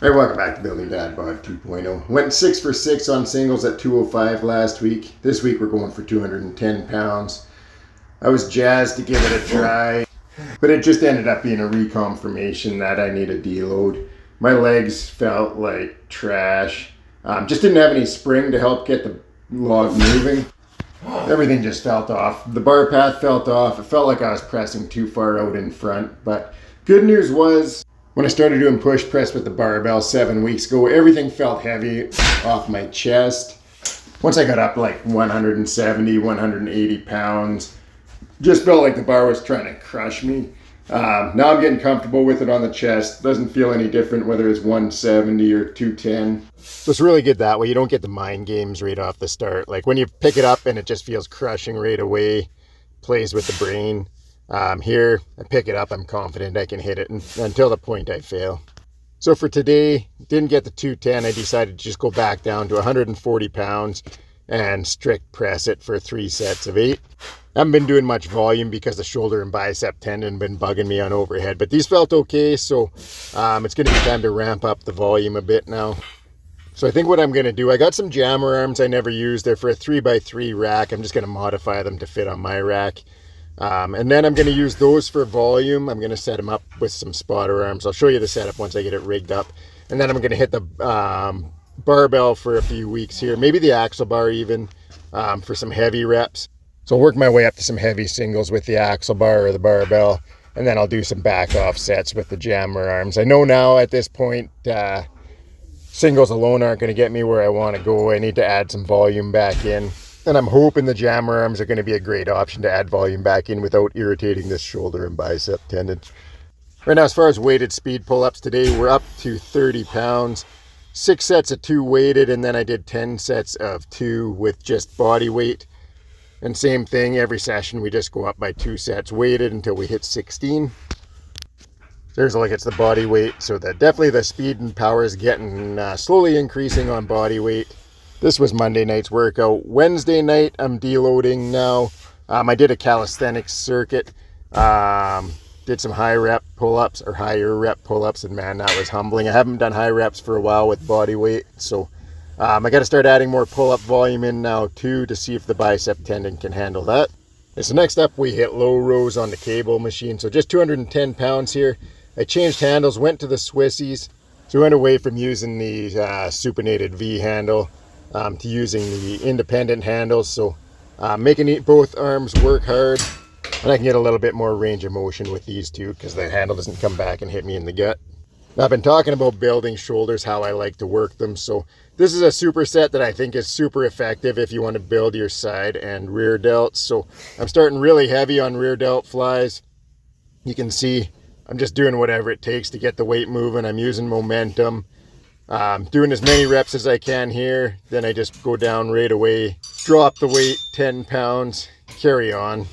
Hey, welcome back to Building Dad Bod 2.0. Went 6 for 6 on singles at 205 last week. This week we're going for 210 pounds. I was jazzed to give it a try, but it just ended up being a reconfirmation that I need a deload. My legs felt like trash. Just didn't have any spring to help get the log moving. Everything just felt off. The bar path felt off. It felt like I was pressing too far out in front, but good news was, when I started doing push press with the barbell 7 weeks ago, everything felt heavy off my chest. Once I got up like 170, 180 pounds, just felt like the bar was trying to crush me. Now I'm getting comfortable with it on the chest. Doesn't feel any different whether it's 170 or 210. So it's really good that way. You don't get the mind games right off the start. Like when you pick it up and it just feels crushing right away, plays with the brain. Here, I pick it up, I'm confident I can hit it until the point I fail. So for today, didn't get the 210, I decided to just go back down to 140 pounds and strict press it for 3 sets of 8. I haven't been doing much volume because the shoulder and bicep tendon been bugging me on overhead, but these felt okay, so it's going to be time to ramp up the volume a bit now. So I think what I'm going to do, I got some jammer arms I never used. They're for a 3x3 rack. I'm just going to modify them to fit on my rack. And then I'm going to use those for volume. I'm going to set them up with some spotter arms. I'll show you the setup once I get it rigged up. And then I'm going to hit the barbell for a few weeks here. Maybe the axle bar even for some heavy reps. So I'll work my way up to some heavy singles with the axle bar or the barbell. And then I'll do some back off sets with the jammer arms. I know now at this point, singles alone aren't going to get me where I want to go. I need to add some volume back in. And I'm hoping the jammer arms are going to be a great option to add volume back in without irritating this shoulder and bicep tendon. Right now, as far as weighted speed pull-ups today, we're up to 30 pounds. 6 sets of 2 weighted, and then I did 10 sets of 2 with just body weight. And same thing, every session we just go up by 2 sets weighted until we hit 16. There's a look, it's the body weight. So definitely the speed and power is getting slowly increasing on body weight. This was Monday night's workout. Wednesday night, I'm deloading now. I did a calisthenics circuit. Did some high rep pull-ups or higher rep pull-ups, and man, that was humbling. I haven't done high reps for a while with body weight, so I got to start adding more pull-up volume in now too to see if the bicep tendon can handle that. And so next up, we hit low rows on the cable machine. So just 210 pounds here. I changed handles, went to the Swissies. So we went away from using the supinated V handle to using the independent handles, so making both arms work hard, and I can get a little bit more range of motion with these two because the handle doesn't come back and hit me in the gut. Now, I've been talking about building shoulders, how I like to work them, so this is a superset that I think is super effective if you want to build your side and rear delts. So I'm starting really heavy on rear delt flies. You can see I'm just doing whatever it takes to get the weight moving. I'm using momentum. Doing as many reps as I can here, then I just go down right away, drop the weight, 10 pounds, carry on.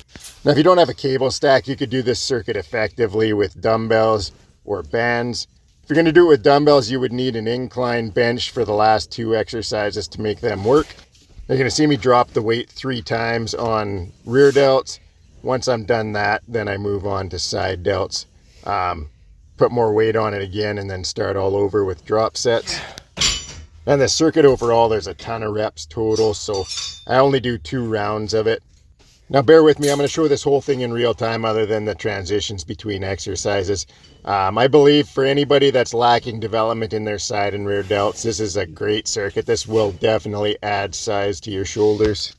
Now, if you don't have a cable stack, you could do this circuit effectively with dumbbells or bands. If you're going to do it with dumbbells, you would need an incline bench for the last 2 exercises to make them work. You're going to see me drop the weight 3 times on rear delts. Once I'm done that, then I move on to side delts. Put more weight on it again, and then start all over with drop sets. And the circuit overall, there's a ton of reps total, so I only do 2 rounds of it. Now bear with me, I'm going to show this whole thing in real time other than the transitions between exercises. I believe for anybody that's lacking development in their side and rear delts, this is a great circuit. This will definitely add size to your shoulders.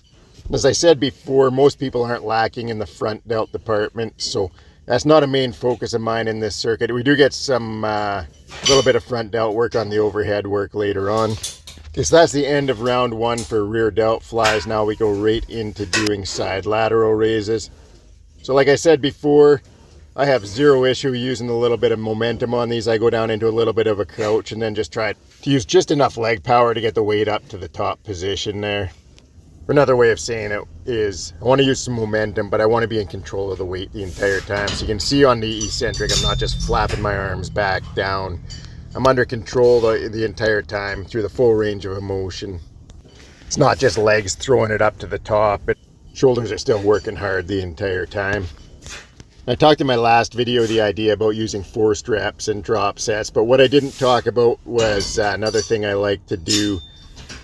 As I said before, most people aren't lacking in the front delt department, so that's not a main focus of mine in this circuit. We do get some little bit of front delt work on the overhead work later on. Okay, so that's the end of round 1 for rear delt flies. Now we go right into doing side lateral raises. So like I said before, I have 0 issue using a little bit of momentum on these. I go down into a little bit of a crouch and then just try to use just enough leg power to get the weight up to the top position there. Another way of saying it is I want to use some momentum, but I want to be in control of the weight the entire time. So you can see on the eccentric, I'm not just flapping my arms back down. I'm under control the entire time through the full range of motion. It's not just legs throwing it up to the top, but shoulders are still working hard the entire time. I talked in my last video the idea about using forced reps and drop sets, but what I didn't talk about was another thing I like to do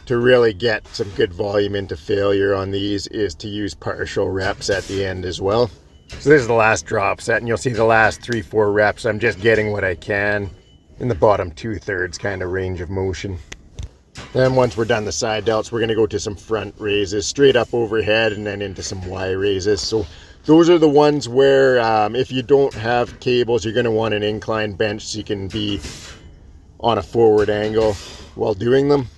to really get some good volume into failure on these is to use partial reps at the end as well. So this is the last drop set, and you'll see the last 3-4 reps I'm just getting what I can in the bottom 2/3 kind of range of motion. Then once we're done the side delts, we're going to go to some front raises, straight up overhead, and then into some Y raises. So those are the ones where if you don't have cables, you're going to want an incline bench so you can be on a forward angle while doing them.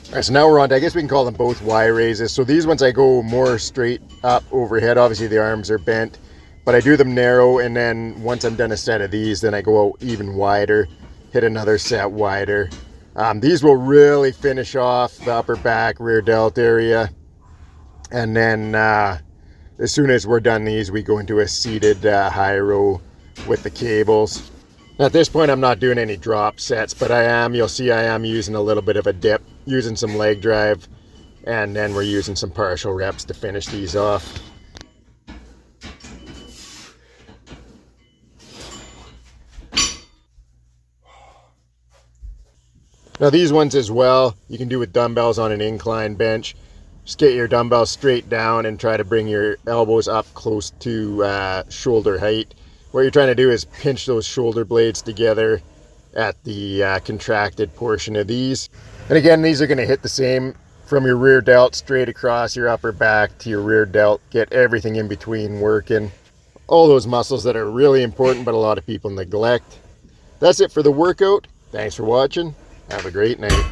All right, so now we're on to, I guess we can call them both Y raises. So these ones I go more straight up overhead. Obviously the arms are bent, but I do them narrow, and then once I'm done a set of these, then I go out even wider, hit another set wider. These will really finish off the upper back, rear delt area. And then as soon as we're done these, we go into a seated high row with the cables. At this point, I'm not doing any drop sets, but you'll see I am using a little bit of a dip, using some leg drive, and then we're using some partial reps to finish these off. Now these ones as well, you can do with dumbbells on an incline bench. Just get your dumbbells straight down and try to bring your elbows up close to shoulder height. What you're trying to do is pinch those shoulder blades together at the contracted portion of these. And again, these are going to hit the same from your rear delt straight across your upper back to your rear delt. Get everything in between working. All those muscles that are really important, but a lot of people neglect. That's it for the workout. Thanks for watching. Have a great night.